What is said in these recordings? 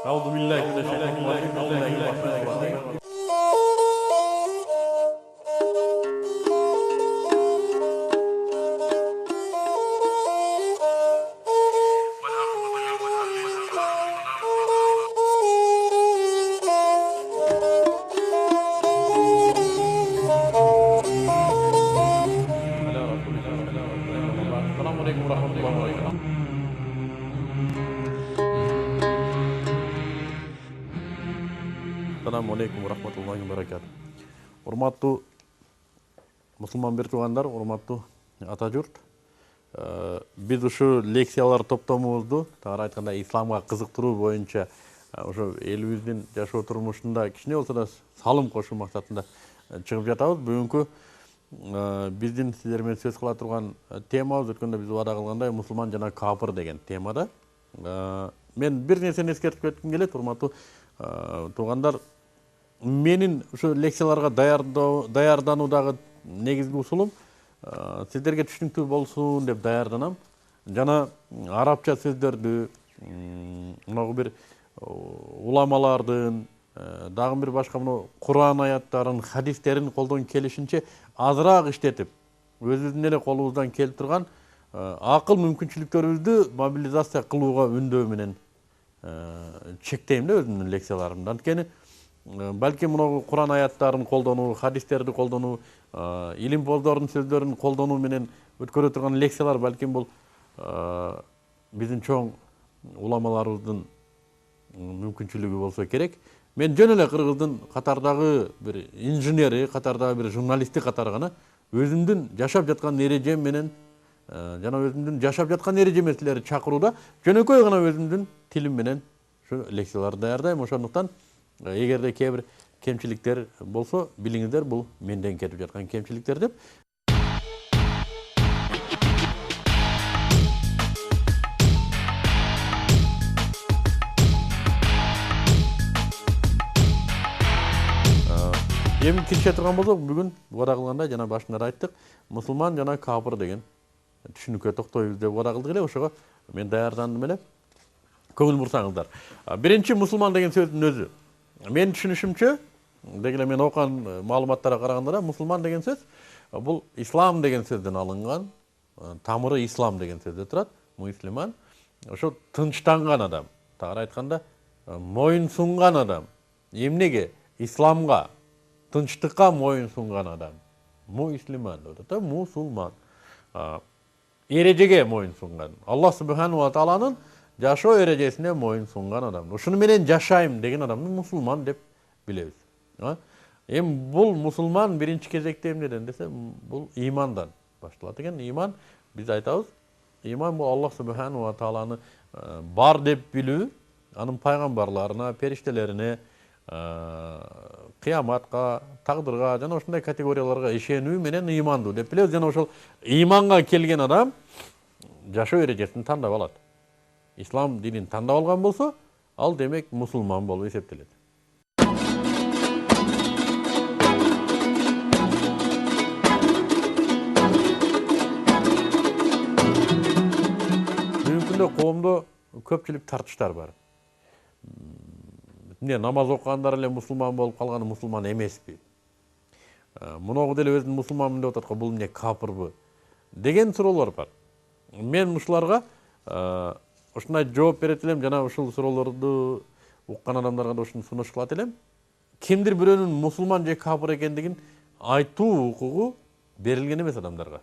أعوذ بالله من الشيطان الرجيم. بسم الله الرحمن الرحيم. على رسول الله السلام عليكم ورحمة الله وبركاته. Assalamu alaikum warahmatullahi wabarakatuh. Урматтуу мусулман бир туугандар, урматтуу ата журт. Биз ушу лекциялар топтомубузду, тагыраак айтканда исламга кызыктыруу боюнча ошо элибиздин жашоо турмушунда кичине болсо да салым кошуу максатында чыгып жатабыз. Бүгүнкү биздин сиздер менен сөз кыла турган темабыз өткөндө биз убада кылгандай мусулман жана капыр деген темада. Мен бир нерсени эскертип кетким келет, урматтуу туугандар. Менин ушу лекцияларга даярдануудагы негизги усулум сиздерге түшүнүктүү болсун деп даярданам. Жана арабча сөздөрдү, мынагу бир уламалардын, дагы бир башка мына Кур'ан аяттарын, хадистерин колдон келишинче азыраак иштетип, өзүбүздүн эле колубуздан келип турган акыл мүмкүнчүлүктөрүбүздү мобилизация кылууга үндөө менен чектейм да өзүмдүн лекцияларымды. Анткени балким мына Кур'ан аяттарын колдонуу, хадистерди колдонуу, илимпоздордун сөздөрүн колдонуу менен өткөрө турган лекциялар балким бул биздин чоң уламаларыбыздын мүмкүнчүлүгү болсо керек. Мен жөн эле кыргыздын катардагы бир инженери, катардагы бир журналисти катары гана өзүмдүн жашап жаткан эрежем менен жана өзүмдүн жашап жаткан эрежеме силерди чакырууда жөнөкөй гана өзүмдүн тилим менен ушу лекцияларды даярдайм. Ошондуктан эгерде кээ бир кемчиликтер болсо билиңиздер, бул менден кетип жаткан кемчиликтер деп. Эми киреше турган болсок, бүгүн убада кылгандай жана башында айттык, мусулман жана капыр деген түшүнүккө токтойбуз деп убада кылдык эле. Ошого мен даярдандым эле. Көңүл бурсаңыздар. Биринчи мусулман деген сөздүн өзү. Мен түшүнүшүмчө, дегеле мен окуган маалыматтарга караганда мусулман деген сөз бул ислам деген сөздөн алынган, тамыры ислам деген сөздө турат. Муслиман ошо тынчтанган адам. Тагыраак айтканда моюн сунган адам. Эмнеге? Исламга, тынчтыкка моюн сунган адам. Муслиман деп атат, мусулман. Эрежеге моюн сунган. Аллах субхану ва тааланын жашоо эрежесине моюн сунган адам. Ушуну менен жашайм деген адамды мусулман деп билебиз. Эми бул мусулман биринчи кезекте эмнеден десе, бул имандан башталат экен. Иман, биз айтабыз, иман бул Аллах субхану ва тааланы бар деп билүү, анын пайгамбарларына, периштелерине, кыяматка, тагдырга жана ушундай категорияларга ишенүү менен имандуу деп билебиз. Жана ошол иманга келген адам жашоо эрежесин тандап алат. Ислам динин тандап алган болсо, ал демек мусулман болуп эсептелет. Бүгүнкү күндө коомдо көпчүлүк тартыштар бар. Намаз окугандар эле мусулман болуп калганы мусулман эмеспи? Муногу деле өзүн мусулманмын деп атат го, бул эмне капырбы? Деген суроолор бар. Мен ушуларга ушундай жооп берет элем, жана ушул суроолорду уккан адамдарга да ушуну сунуш кылат элем. Кимдир бирөөнүн мусулман же капыр экендигин айтуу укугу берилген эмес адамдарга.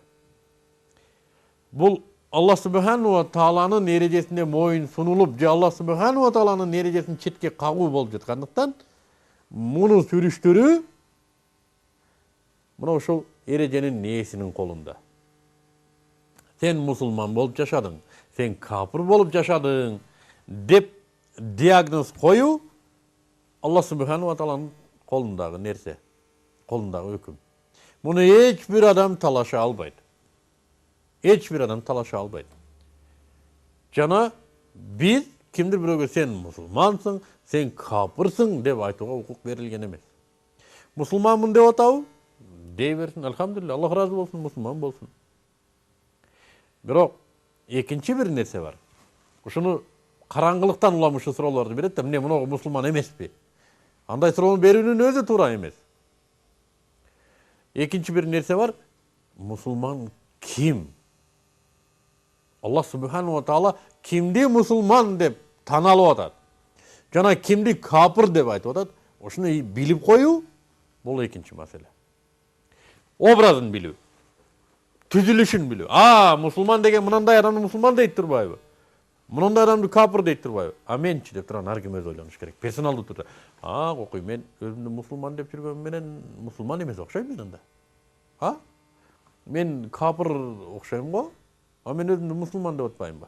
Бул Аллах субхану ва тааланын эрежесине моюн сунулуп, же Аллах субхану ва тааланын эрежесин четке кагуу болуп жаткандыктан, муну сүрүштүрүү мына ошол эреженин ээсинин колунда. Сен мусулман болуп жашадың, сен капыр болуп жашадың деп диагноз коюу Аллах субхану ва тааланын колундагы нерсе, колундагы өкүм. Муну эч бир адам талаша албайт. Эч бир адам талаша албайт. Жана биз кимдир бирөөгө сен мусулмансың, сен капырсың деп айтууга укук берилген эмес. Мусулманмын деп атабы? Дей берсин, алхамдулилля, Аллах разы болсун, мусулман болсун. Бирок экинчи бир нерсе бар. Ушуну караңгылыктан уламышы суроолорду берет да, эмне муну мусулман эмеспи? Андай суроону берүүнүн өзү туура эмес. Экинчи бир нерсе бар. Мусулман ким? Аллах субхану ва таала кимди мусулман деп таналып атат. Жана кимди капыр деп айтып атат. Ошону билип коюу бул экинчи маселе. Образын билүү. Түзүлүшүн билүү. Мусулман деген мынандай адамды мусулман дейт турбайбы? Мынандай адамды капыр дейт турбайбы? Менчи деп турган ар ким өзү ойлонуш керек. Персоналдуу түрдө. Кокуй, мен өзүмдү мусулман деп жүргөнүм менен мусулман эмес окшойм мен анда. Мен капыр окшойм го, мен өзүмдү мусулман деп атпаймбы?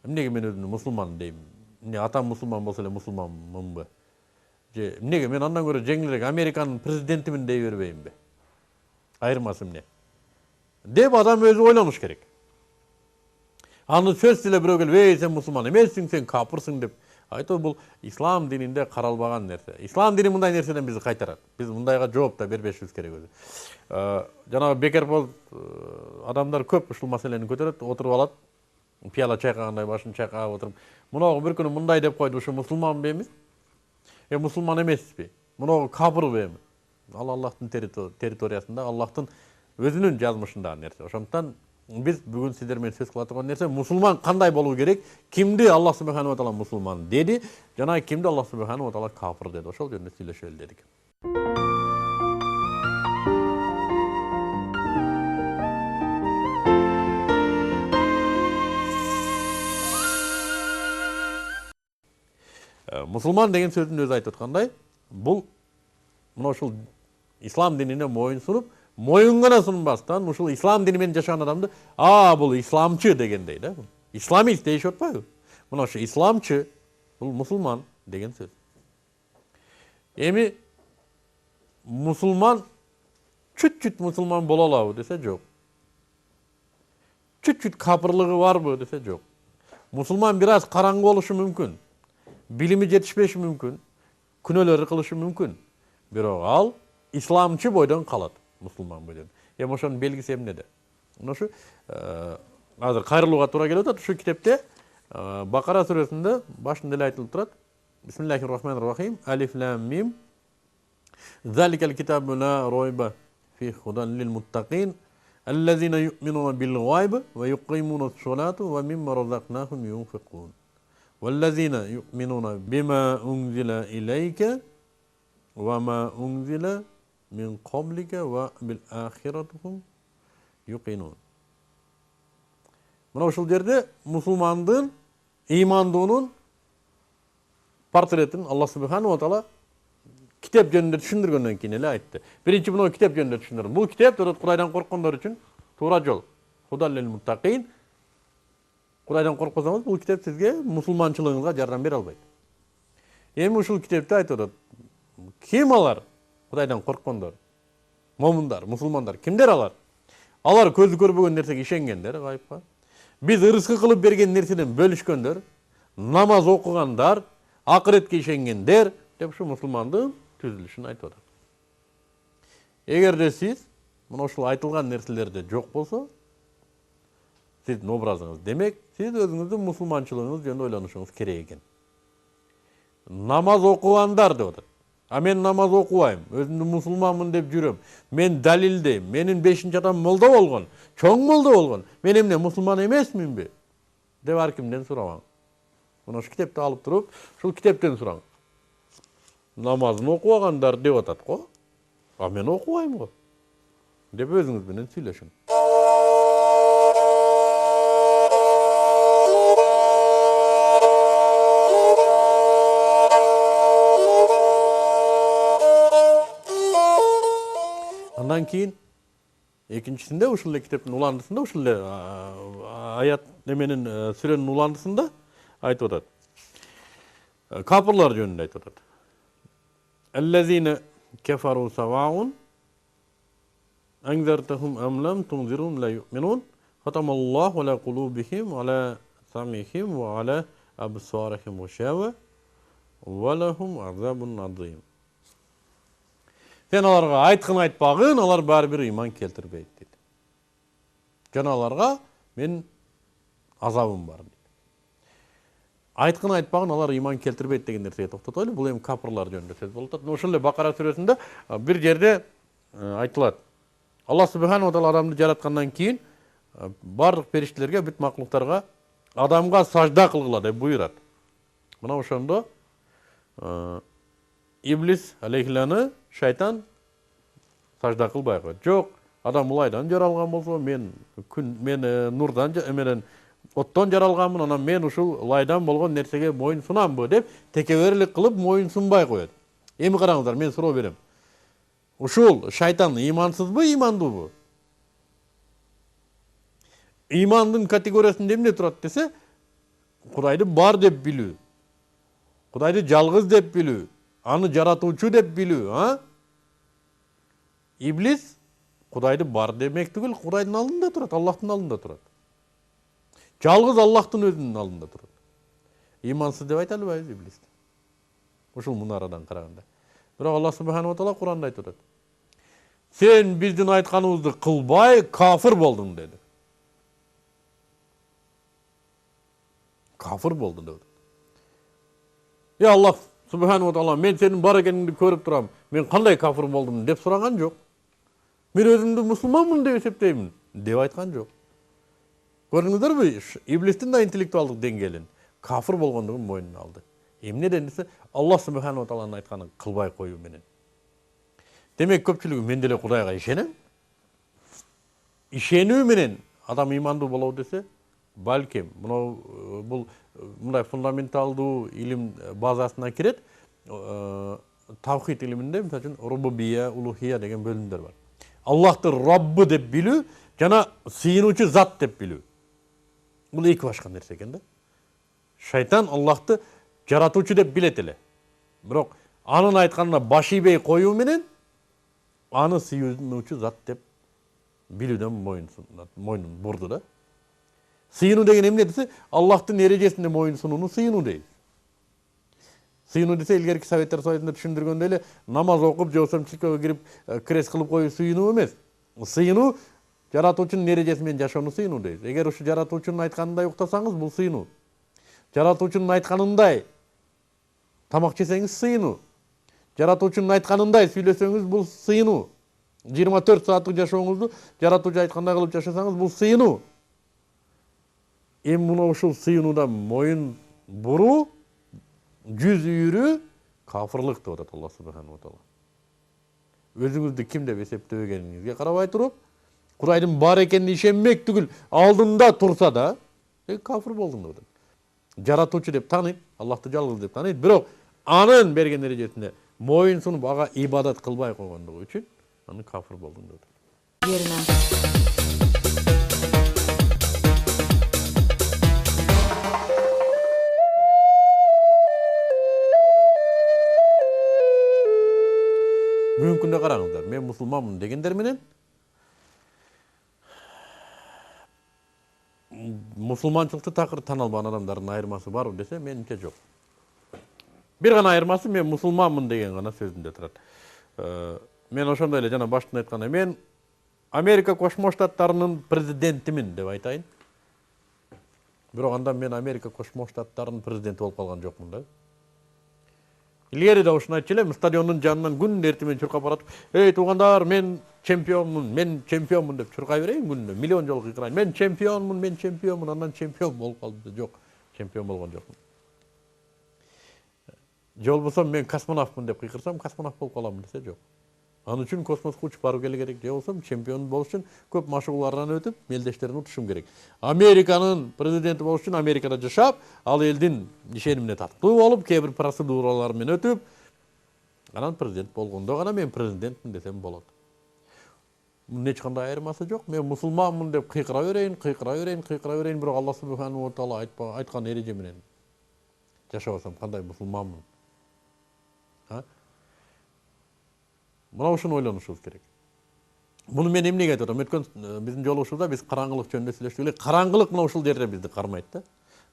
Эмнеге мен өзүмдү мусулман дейм? Эмне атам мусулман болсо эле мусулманмынбы? Же эмнеге мен андан көрө жеңилирээк Американын президентимин дей бербеймби? Айырмасы эмне? Деп адам өзү ойлонуш керек. Аны сөзсүз эле бирөө келип, сен мусулман эмессиң, сен капырсың деп айтуу бул ислам дининде каралбаган нерсе. Ислам дини мындай нерседен бизди кайтарат. Биз мындайга жооп да бербешибиз керек өзү. Жанагы бекербоз адамдар көп ушул маселени көтөрөт, отуруп алат. Пияла чайкагандай башын чайкап отуруп, муногу бир күнү мындай деп койду, ушу мусулманбы эми? Мусулман эмеспи? Муногу капырбы эми? Ал Аллахтын территориясында, Аллахтын өзүнүн жазмышындагы нерсе. Ошондуктан биз бүгүн сиздер менен сөз кыла турган нерсе мусулман кандай болуу керек? Кимди Аллах субхану ва таала мусулман деди, жана кимди Аллах субхану ва таала капыр деди. Ошол жөнүндө сүйлөшөлү дедик. Мусулман деген сөздүн өзү айтып аткандай, бул мына ушул ислам динине моюн сунуп, моюн гана сунбастан ушул ислам дини менен жашаган адамды бул исламчы дегендей да. Исламист дейишип атпайбы? Мына ушу исламчы бул мусулман деген сөз. Эми мусулман чүт-чүт мусулман боло алабы десе жок. Чүт-чүт капырлыгы барбы десе жок. Мусулман бир аз караңгы болушу мүмкүн. Билими жетишпеши мүмкүн. Күнөөлөр кылышы мүмкүн. Бирок ал исламчы бойдон калат. Мусулман бойдон. Ошонун белгиси эмнеде? Мына ушу азыр кайрылууга туура келип атат. Ушу китепте Бакара сүрөсүндө башында эле айтылып турат. Бисмиллахир-рахманир-рахим. Алиф лам мим. Заликал китабу ла ройба фи худан лил муттакин. Аллазина ю'минуна бил гайб ва юқимуна ас-салата ва мимма разакнахум юнфиqun. والذين يؤمنون بما أنزل إليك وما أنزل من قبلك وبالآخرة هم يوقنون. Мына ушул жерде мусулмандын ыймандуунун портретин Аллах субхану ва таала китеп жөнүндө түшүндүргөндөн кийин эле айтты. Биринчи мына китеп жөнүндө түшүндүрдүм. Бул китеп Кудайдан корккондор үчүн туура жол. Худаллил муттакин. Кудайдан коркпосоңуз, бул китеп сизге мусулманчылыгыңызга жардам бере албайт. Эми ушул китепте айтып атат. Ким алар? Кудайдан корккондор. Момундар, мусулмандар. Кимдер алар? Алар көзү көрбөгөн нерсеге ишенгендер, гайыпка. Биз ырыскы кылып берген нерседен бөлүшкөндөр, намаз окугандар, акыретке ишенгендер деп ушу мусулмандын түзүлүшүн айтып атат. Эгерде сиз мына ушул айтылган нерселерде жок болсо, сиздин образыңыз, демек, сиз өзүңүздүн мусулманчылыгыңыз жөнүндө ойлонушуңуз керек экен. Намаз окугандар деп атат. Мен намаз окубайм, өзүмдү мусулманмын деп жүрөм. Мен далилдейм. Менин 5-чи атам молда болгон, чоң молда болгон. Мен эмне мусулман эмесминби? Деп ар кимден сурабаң. Мына ушу китепти алып туруп, ушул китептен сураң. Намазын окубагандар деп атат го. Мен окубайм го. Деп өзүңүз менен сүйлөшүң. Андан кийин экинчисинде ушул эле китептин уландысында, ушул эле аят неменин сүрөнүн уландысында айтып атат. Капырлар жөнүндө айтып атат. Аллазина кафару саваун анзартахум ам лам тунзирум ла ю'минун хатамаллаху ала кулубихим ала самихим ва ала абсарихим гышава ва лахум азабун азим. Сен аларга айткын айтпагын, алар баары бир ыйман келтирбейт дейт. Жана аларга мен азабым бар дейт. Айткан айтпагын алар ыйман келтирбейт деген нерсеге токтотойлу. Бул эми капырлар жөнүндө сөз болуп атат. Ошол эле Бакара сүрөсүндө бир жерде айтылат. Алла субханаху ва таала адамды жараткандан кийин барлык периштелерге, бүт маклуктарга адамга сажда кылгыла деп буйрат. Мына ошондо Иблис алейхиланы шайтан сажда кылбай койот. Жок, адам улайдан жаралган болсо, мен нурдан менен оттон жаралганмын, анан мен ушул лайдан болгон нерсеге моюн сунамбы деп текеберлик кылып моюн сунбай коет. Эми караңыздар, мен суроо берем. Ушул шайтан ыймансызбы, ыймандуубу? Ыймандын категориясында эмне турат десе, Кудайды бар деп билүү, Кудайды жалгыз деп билүү, аны жаратуучу деп билүү, Иблис Кудайды бар демек түгүл, Кудайдын алдында турат, Аллахтын алдында турат. Жалгыз Аллахтын өзүнүн алдында турат. Ыймансыз деп айта албайбыз Иблисти. Ушул мунарадан караганда. Бирок Алла субханаху ва таала Куранда айтып атат. Сен биздин айтканыбызды кылбай кафир болдуң деди. Кафир болдуң деп атат. Аллах субханаху ва таала, мен сенин бар экениңди көрүп турам, мен кандай кафир болдум деп сураган жок. Мен өзүмдү мусулманмын деп эсептеймин деп айткан жок. Көрдүңүздөрбү? Иблистин да интеллектуалдык деңгээлин кафир болгондугун мойнуна алды. Эмнеден десе, Алла субханаху ва тааланын айтканын кылбай коюу менен. Демек көпчүлүгү мен деле Кудайга ишенем. Ишенүү менен адам ыймандуу болобу десе, балким бул мындай фундаменталдуу илим базасына кирет. Тавхид илиминде, мисалы үчүн рубубия, улухия деген бөлүмдөр бар. Аллахты Раббы деп билүү жана сыйынуучу зат деп билүү. Бул эки башка нерсе экен да. Шайтан Аллахты жаратуучу деп билет эле. Бирок анын айтканына баш ийбей коюу менен аны сыйынуучу зат деп билүүдөн мойнун бурду да. Сыйынуу деген эмне десе, Аллахтын эрежесине моюн сунууну сыйынуу дейт. Сыйынуу десе, илгерки Советтер Союзунда түшүндүргөндөй эле намаз окуп, же болбосо чиркөөгө кирип крест кылып коюу сыйынуу эмес. Сыйынуу жаратуучунун эрежеси менен жашоону сыйынуу дейт. Эгер ушу жаратуучунун айтканындай уктасаңыз, бул сыйынуу. Жаратуучунун айтканындай тамак жесеңиз, сыйынуу. Жаратуучунун айтканындай сүйлөсөңүз, бул сыйынуу. 24 сааттык жашооңузду жаратуучу айткандай кылып жашасаңыз, бул сыйынуу. Эми мына ушул сыйынуудан моюн буруу, жүз үйрүү кафырлык деп атат Алла субханаху ва таала. Өзүңүздү ким деп эсептебегениңизге карабай туруп, Кудайдын бар экенине ишенмек түгүл, алдында турса да, кафир болдуң деп атат. Жаратуучу деп тааныйт, Аллахты жалгыз деп тааныйт, бирок анын берген эрежесине моюн сунуп ага ибадат кылбай койгондугу үчүн аны кафир болдуң деп атат. Бүгүнкү күндө караңыздар, мен мусулманмын дегендер менен мусулманчылыкты такыр тана албаган адамдардын айырмасы барбы десе, менимче жок. Бир гана айырмасы, мен мусулманмын деген гана сөзүндө турат. Мен ошондой эле жана баштан айткандай, мен Америка Кошмо Штаттарынын президентимин деп айтайын. Бирок анда мен Америка Кошмо Штаттарынын президенти болуп калган жокмун да. Илгери да ушуну айтчу элем, стадиондун жанынан күнүнө эртемен чуркап баратып, "Эй туугандар, мен чемпионмун деп чуркай берейин күнүнө, миллион жолу кыйкырайын. Мен чемпионмун, андан чемпион болуп калдым." Жок, чемпион болгон жокмун. Же болбосо мен космонавтмын деп кыйкырсам, космонавт болуп каламын десе, жок. Аны үчүн космоско учуп баруу керек. Же болбосо чемпион болуш үчүн көп машыгуулардан өтүп, мелдештерин утушум керек. Американын президенти болуш үчүн Америкада жашап, ал элдин ишенимине тартуу болуп, кээ бир процедуралар менен өтүп, анан президент болгондо гана мен президентмин десем болот. Мунун эч кандай айырмасы жок. Мен мусулманмын деп кыйкыра берейин, бирок Алла субханаху ва таала айткан эреже менен жашабасам кандай мусулманмын? Мына ушуну ойлонушубуз керек. Муну мен эмнеге айтып атам? Өткөн биздин жолугушууда биз караңгылык жөнүндө сүйлөштүк эле. Караңгылык мына ушул жерде бизди кармайт да.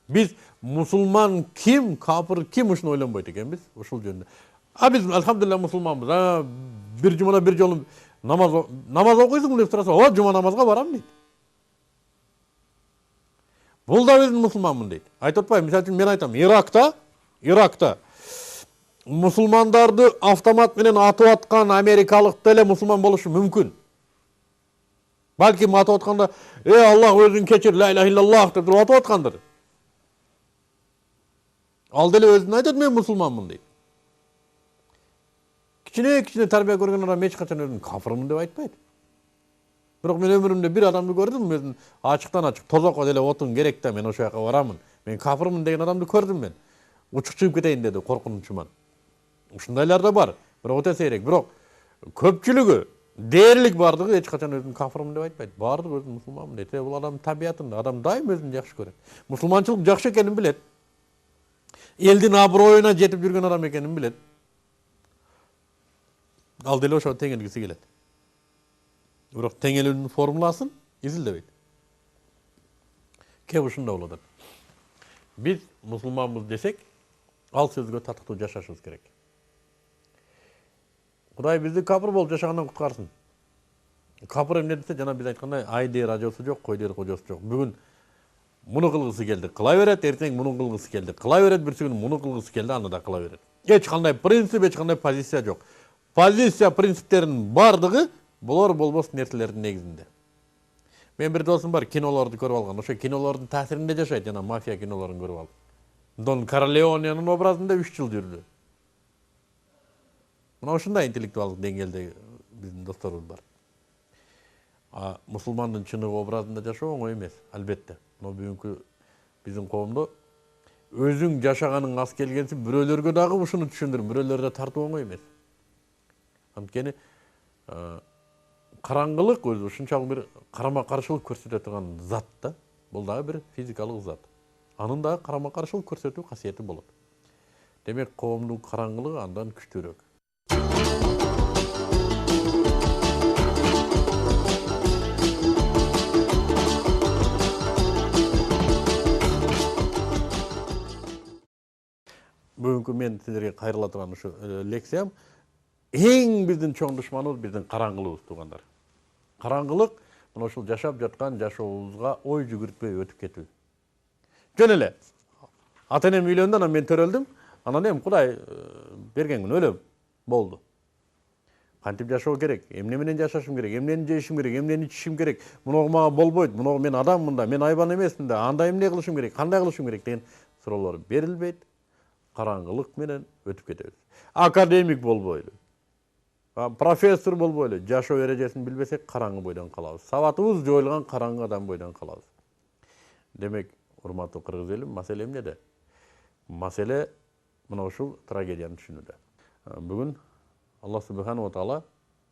Биз мусулман ким, кафир ким ушуну ойлонбойт экенбиз ушул жөнүндө. Биз алхамдулилlah мусулманбыз. Бир жумада бир жолу намаз окуйсуңбу деп сураса, "Жума намазга барам" дейт. Бул да өзүн мусулманмын дейт. Айтып атпайбы? Мисалы үчүн мен айтам, Иракта мусулмандарды автомат менен атып аткан америкалык деле мусулман болушу мүмкүн. Балким атып атканда, Аллах өзүн кечир, ла иляха иллаллах деп атып аткандыр. Ал деле өзүн айтат, мен мусулманмын дейт. Кичине тарбия көргөн адам эч качан өзүн кафырмын деп айтпайт. Бирок мен өмүрүмдө бир адамды көрдүм, өзүн ачыктан ачык тозокко деле отун керек да, мен ошол жака барамын. Мен кафырмын деген адамды көрдүм мен. Учук чыгып кетейин деди коркунучуман. Ушундайлар да бар. Бирок өтө сейрек. Бирок көпчүлүгү, дээрлик бардыгы эч качан өзүн кафырмын деп айтпайт. Бардыгы өзүн мусулманмын дейт. Бул адамдын табиятында. Адам дайым өзүн жакшы көрөт. Мусулманчылык жакшы экенин билет. Элдин аброюна жетип жүргөн адам экенин билет. Ал деле ошо теңелгиси келет. Бирок теңелүүнүн формуласын изилдебейт. Кеп ушунда болот. Биз мусулманбыз десек, ал сөзгө татыктуу жашашыбыз керек. Кудай бизди капыр болуп жашагандан куткарсын. Капыр эмне десе, жана биз айткандай, ай дээр ажоосу жок, кой дээр кожосу жок. Бүгүн муну кылгысы келди, кыла берет, эртең муну кылгысы келди, кыла берет, бирси күнү муну кылгысы келди, аны да кыла берет. Эч кандай принцип, эч кандай позиция жок. Позиция, принциптеринин бардыгы болор болбос нерселердин негизинде. Мен бир досум бар, кинолорду көрүп алган. Ошо кинолордун таасиринде жашайт, жана мафия кинолорун көрүп алып. Дон Корлеоненин образында 3 жыл жүрдү. Мына ушундай интеллектуалдык деңгээлде биздин досторубуз бар. Мусулмандын чыныгы образында жашоо оңой эмес, албетте. Но бүгүнкү биздин коомдо өзүң жашаганың аз келгенси, бирөөлөргө дагы ушуну түшүндүрүп, бирөөлөрдө тартуу оңой эмес. Анткени караңгылык өзү ушунчалык бир карама каршылык көрсөтө турган зат да. Бул дагы бир физикалык зат. Анын дагы карама каршылык көрсөтүү касиети болот. Демек, коомдун караңгылыгы андан күчтүүрөөк. Бүгүнкү мен силерге кайрыла турган ушу лекциям эң биздин чоң душманыбыз биздин караңгылыгыбыз, туугандар. Караңгылык мына ушул жашап жаткан жашообузга ой жүгүртпөй өтүп кетүү. Жөн эле ата энем үйлөндү, анан мен төрөлдүм. Анан эми Кудай берген күнү өлөм. Болду. Кантип жашоо керек? Эмне менен жашашым керек? Эмнени жешим керек? Эмнени ичишим керек? Мунуга мага болбойт. Мунуга мен адаммын да, мен айбан эмесмин да. Анда эмне кылышым керек? Кандай кылышым керек деген суроолор берилбейт. Караңгылык менен өтүп кетебиз. Академик болбойлу, профессор болбойлу, жашоо эрежесин билбесек караңгы бойдон калабыз. Сабатыбыз жоюлган караңгы адам бойдон калабыз. Демек, урматтуу кыргыз элим, маселе эмнеде? Маселе мына ушул трагедияны түшүнүүдө. Бүгүн Аллах субханаху ва таала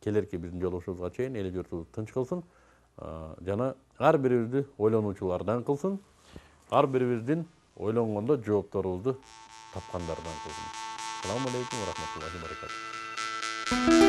келерки биздин жолугушубузга чейин эл журтубузду тынч кылсын, жана ар бирибизди ойлонуучулардан кылсын, ар бирибиздин ойлонгондо жоопторубузду тапкандардан кылсын. Assalamu alaikum wa rahmatullahi wa barakatuh.